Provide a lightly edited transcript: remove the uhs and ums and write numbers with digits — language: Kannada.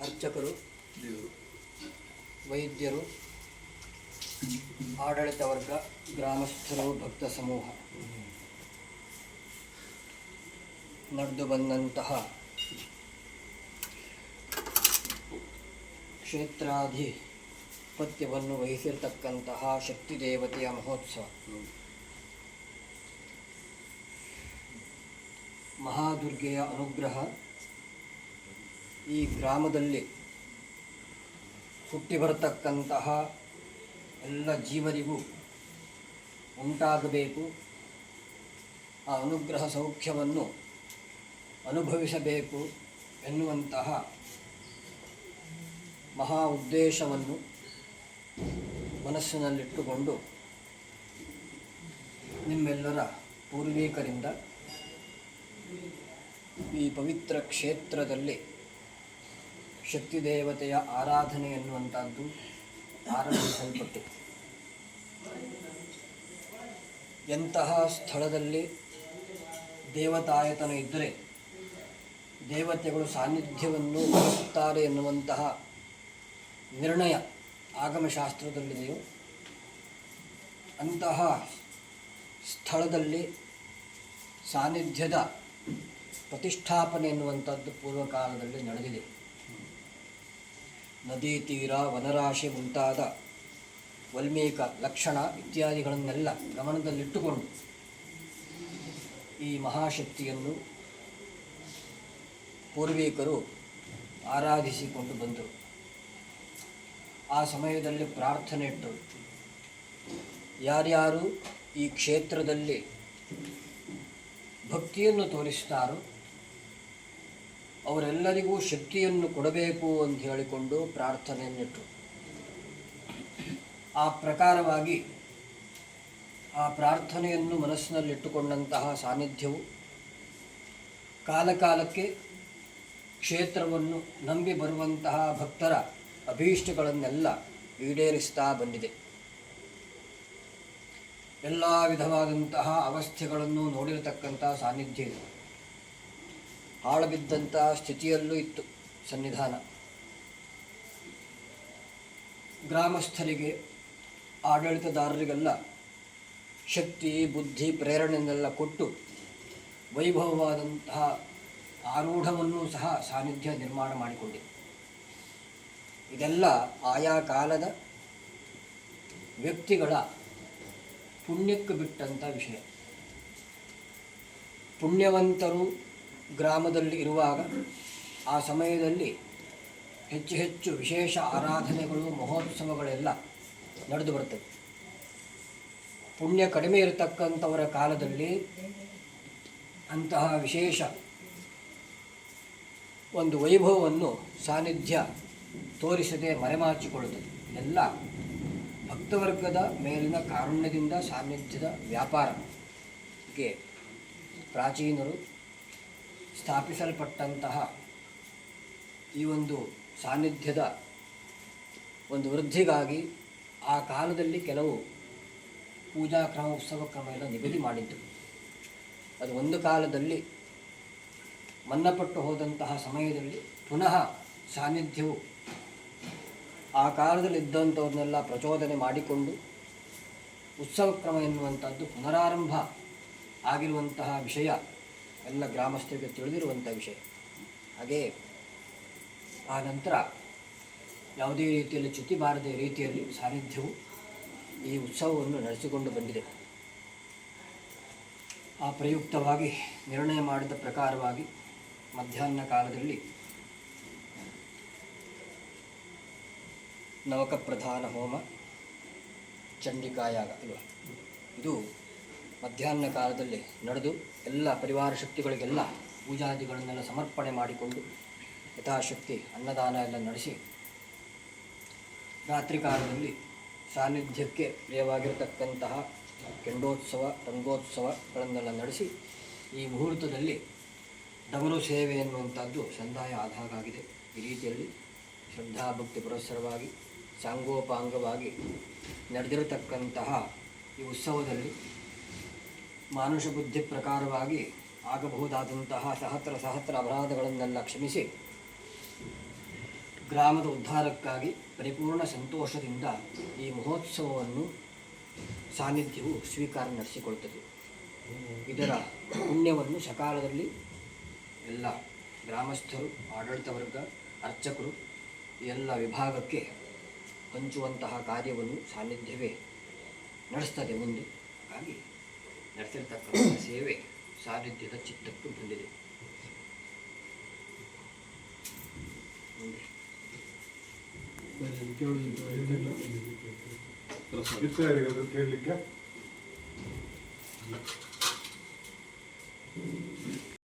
ಅರ್ಚಕರು, ವೈದ್ಯರು, ಆಡಳಿತ ವರ್ಗ, ಗ್ರಾಮಸ್ಥರು, ಭಕ್ತ ಸಮೂಹ ನಡೆದು ಬಂದಂತಹ ಕ್ಷೇತ್ರಾಧಿಪತ್ಯವನ್ನು ವಹಿಸಿರ್ತಕ್ಕಂತಹ ಶಕ್ತಿ ದೇವತೆಯ ಮಹೋತ್ಸವ, ಮಹಾದುರ್ಗೆಯ ಅನುಗ್ರಹ ಈ ಗ್ರಾಮದಲ್ಲಿ ಹುಟ್ಟಿ ಬರತಕ್ಕಂತಹ ಎಲ್ಲ ಜೀವರಿಗೂ ಉಂಟಾಗಬೇಕು. ಆ ಅನುಗ್ರಹ ಸೌಖ್ಯವನ್ನು ಅನುಭವಿಸಬೇಕು ಎನ್ನುವಂತಹ ಮಹಾ ಉದ್ದೇಶವನ್ನು ಮನಸ್ಸಿನಲ್ಲಿಟ್ಟುಕೊಂಡು ನಿಮ್ಮೆಲ್ಲರ ಪೂರ್ವಿಕರಿಂದ ಈ ಪವಿತ್ರ ಕ್ಷೇತ್ರದಲ್ಲಿ ಶಕ್ತಿ ದೇವತೆಯ ಆರಾಧನೆ ಎನ್ನುವಂಥದ್ದು ಆರಂಭಿಸಲ್ಪಟ್ಟಿದೆ. ಎಂತಹ ಸ್ಥಳದಲ್ಲಿ ದೇವತಾಯತನ ಇದ್ದರೆ ದೇವತೆಗಳು ಸಾನ್ನಿಧ್ಯವನ್ನು ವಹಿಸುತ್ತಾರೆ ಎನ್ನುವಂತಹ ನಿರ್ಣಯ ಆಗಮಶಾಸ್ತ್ರದಲ್ಲಿದೆಯೋ ಅಂತಹ ಸ್ಥಳದಲ್ಲಿ ಸಾನ್ನಿಧ್ಯದ ಪ್ರತಿಷ್ಠಾಪನೆ ಎನ್ನುವಂಥದ್ದು ಪೂರ್ವಕಾಲದಲ್ಲಿ ನಡೆದಿದೆ. ನದಿ ತೀರ, ವನರಾಶಿ ಮುಂತಾದ ವಾಲ್ಮೀಕ ಲಕ್ಷಣ ಇತ್ಯಾದಿಗಳನ್ನೆಲ್ಲ ಗಮನದಲ್ಲಿಟ್ಟುಕೊಂಡು ಈ ಮಹಾಶಕ್ತಿಯನ್ನು ಪೂರ್ವಿಕರು ಆರಾಧಿಸಿಕೊಂಡು ಬಂದರು. ಆ ಸಮಯದಲ್ಲಿ ಪ್ರಾರ್ಥನೆ ಇಟ್ಟರು. ಯಾರ್ಯಾರು ಈ ಕ್ಷೇತ್ರದಲ್ಲಿ ಭಕ್ತಿಯನ್ನು ತೋರಿಸ್ತಾರೋ ಅವರೆಲ್ಲರಿಗೂ ಶಕ್ತಿಯನ್ನು ಕೊಡಬೇಕು ಅಂತ ಹೇಳಿಕೊಂಡು ಪ್ರಾರ್ಥನೆಯನ್ನಿಟ್ಟರು. ಆ ಪ್ರಕಾರವಾಗಿ ಆ ಪ್ರಾರ್ಥನೆಯನ್ನು ಮನಸ್ಸಿನಲ್ಲಿಟ್ಟುಕೊಂಡಂತಹ ಸಾನ್ನಿಧ್ಯವು ಕಾಲಕಾಲಕ್ಕೆ ಕ್ಷೇತ್ರವನ್ನು ನಂಬಿ ಬರುವಂತಹ ಭಕ್ತರ ಅಭೀಷ್ಟಗಳನ್ನೆಲ್ಲ ಈಡೇರಿಸ್ತಾ ಬಂದಿದೆ. ಎಲ್ಲ ವಿಧವಾದಂತಹ ಅವಸ್ಥೆಗಳನ್ನು ನೋಡಿರತಕ್ಕಂತಹ ಸಾನ್ನಿಧ್ಯ ಇದೆ. ಹಾಳು ಬಿದ್ದಂತಹ ಸ್ಥಿತಿಯಲ್ಲೂ ಇತ್ತು ಸನ್ನಿಧಾನ. ಗ್ರಾಮಸ್ಥರಿಗೆ, ಆಡಳಿತದಾರರಿಗೆಲ್ಲ ಶಕ್ತಿ, ಬುದ್ಧಿ, ಪ್ರೇರಣೆಯನ್ನೆಲ್ಲ ಕೊಟ್ಟು ವೈಭವವಾದಂತಹ ಆರೂಢವನ್ನು ಸಹ ಸಾನ್ನಿಧ್ಯ ನಿರ್ಮಾಣ ಮಾಡಿಕೊಂಡಿದೆ. ಇದೆಲ್ಲ ಆಯಾ ಕಾಲದ ವ್ಯಕ್ತಿಗಳ ಪುಣ್ಯಕ್ಕೆ ಬಿಟ್ಟಂಥ ವಿಷಯ. ಪುಣ್ಯವಂತರು ಗ್ರಾಮದಲ್ಲಿ ಇರುವಾಗ ಆ ಸಮಯದಲ್ಲಿ ಹೆಚ್ಚು ಹೆಚ್ಚು ವಿಶೇಷ ಆರಾಧನೆಗಳು, ಮಹೋತ್ಸವಗಳೆಲ್ಲ ನಡೆದು ಬರ್ತವೆ. ಪುಣ್ಯ ಕಡಿಮೆ ಇರತಕ್ಕಂಥವರ ಕಾಲದಲ್ಲಿ ಅಂತಹ ವಿಶೇಷ ಒಂದು ವೈಭವವನ್ನು ಸಾನ್ನಿಧ್ಯ ತೋರಿಸದೆ ಮರೆಮಾಚಿಕೊಳ್ಳುತ್ತದೆ. ಎಲ್ಲ ಭಕ್ತವರ್ಗದ ಮೇಲಿನ ಕಾರುಣ್ಯದಿಂದ ಸಾನ್ನಿಧ್ಯದ ವ್ಯಾಪಾರಕ್ಕೆ ಪ್ರಾಚೀನರು ಸ್ಥಾಪಿಸಲ್ಪಟ್ಟಂತಹ ಈ ಒಂದು ಸಾನ್ನಿಧ್ಯದ ಒಂದು ವೃದ್ಧಿಗಾಗಿ ಆ ಕಾಲದಲ್ಲಿ ಕೆಲವು ಪೂಜಾ ಕ್ರಮ, ಉತ್ಸವ ಕ್ರಮ ಎಲ್ಲ ನಿಗದಿ ಮಾಡಿದ್ದು. ಅದು ಒಂದು ಕಾಲದಲ್ಲಿ ಮನ್ನಪಟ್ಟು ಹೋದಂತಹ ಸಮಯದಲ್ಲಿ ಪುನಃ ಸಾನ್ನಿಧ್ಯವು ಆ ಕಾಲದಲ್ಲಿ ಇದ್ದಂಥವ್ರನ್ನೆಲ್ಲ ಪ್ರಚೋದನೆ ಮಾಡಿಕೊಂಡು ಉತ್ಸವ ಕ್ರಮ ಎನ್ನುವಂಥದ್ದು ಪುನರಾರಂಭ ಆಗಿರುವಂತಹ ವಿಷಯ ಎಲ್ಲ ಗ್ರಾಮಸ್ಥರಿಗೆ ತಿಳಿದಿರುವಂಥ ವಿಷಯ. ಹಾಗೇ ಆ ನಂತರ ಯಾವುದೇ ರೀತಿಯಲ್ಲಿ ಚ್ಯುತಿ ಬಾರದೆ ರೀತಿಯಲ್ಲಿ ಸಾನ್ನಿಧ್ಯವು ಈ ಉತ್ಸವವನ್ನು ನಡೆಸಿಕೊಂಡು ಬಂದಿದೆ. ಆ ಪ್ರಯುಕ್ತವಾಗಿ ನಿರ್ಣಯ ಮಾಡಿದ ಪ್ರಕಾರವಾಗಿ ಮಧ್ಯಾಹ್ನ ಕಾಲದಲ್ಲಿ ನವಕ ಪ್ರಧಾನ ಹೋಮ, ಚಂಡಿಕಾಯಾಗ ಅಲ್ವ, ಇದು ಮಧ್ಯಾಹ್ನ ಕಾಲದಲ್ಲಿ ನಡೆದು ಎಲ್ಲ ಪರಿವಾರ ಶಕ್ತಿಗಳಿಗೆಲ್ಲ ಪೂಜಾದಿಗಳನ್ನೆಲ್ಲ ಸಮರ್ಪಣೆ ಮಾಡಿಕೊಂಡು ಯಥಾಶಕ್ತಿ ಅನ್ನದಾನ ಎಲ್ಲ ನಡೆಸಿ ರಾತ್ರಿ ಕಾಲದಲ್ಲಿ ಸಾನ್ನಿಧ್ಯಕ್ಕೆ ಪ್ರಿಯವಾಗಿರತಕ್ಕಂತಹ ಕೆಂಡೋತ್ಸವ, ರಂಗೋತ್ಸವಗಳನ್ನೆಲ್ಲ ನಡೆಸಿ ಈ ಮುಹೂರ್ತದಲ್ಲಿ ಡಮರು ಸೇವೆ ಎನ್ನುವಂಥದ್ದು ಸಂದಾಯ ಆದಾಗಾಗಿದೆ. ಈ ರೀತಿಯಲ್ಲಿ ಶ್ರದ್ಧಾಭಕ್ತಿ ಪುರಸ್ಸರವಾಗಿ ಸಾಂಗೋಪಾಂಗವಾಗಿ ನಡೆದಿರತಕ್ಕಂತಹ ಈ ಉತ್ಸವದಲ್ಲಿ ಮಾನುಷ ಬುದ್ಧಿ ಪ್ರಕಾರವಾಗಿ ಆಗಬಹುದಾದಂತಹ ಸಹಸ್ರ ಅಪರಾಧಗಳನ್ನೆಲ್ಲ ಕ್ಷಮಿಸಿ ಗ್ರಾಮದ ಉದ್ಧಾರಕ್ಕಾಗಿ ಪರಿಪೂರ್ಣ ಸಂತೋಷದಿಂದ ಈ ಮಹೋತ್ಸವವನ್ನು ಸಾನ್ನಿಧ್ಯವು ಸ್ವೀಕಾರ ನಡೆಸಿಕೊಳ್ತದೆ. ಇದರ ಪುಣ್ಯವನ್ನು ಸಕಾಲದಲ್ಲಿ ಎಲ್ಲ ಗ್ರಾಮಸ್ಥರು, ಆಡಳಿತ ವರ್ಗ, ಅರ್ಚಕರು ಎಲ್ಲ ವಿಭಾಗಕ್ಕೆ ಹಂಚುವಂತಹ ಕಾರ್ಯವನ್ನು ಸಾನ್ನಿಧ್ಯವೇ ನಡೆಸ್ತದೆ ಮುಂದೆ. ಹಾಗಾಗಿ ನಡೆಸಿರ್ತಕ್ಕಂಥ ಸೇವೆ ಸಾನ್ನಿಧ್ಯದ ಚಿತ್ತಕ್ಕೆ ಬಂದಿದೆ. ಕೇಳಲಿಕ್ಕೆ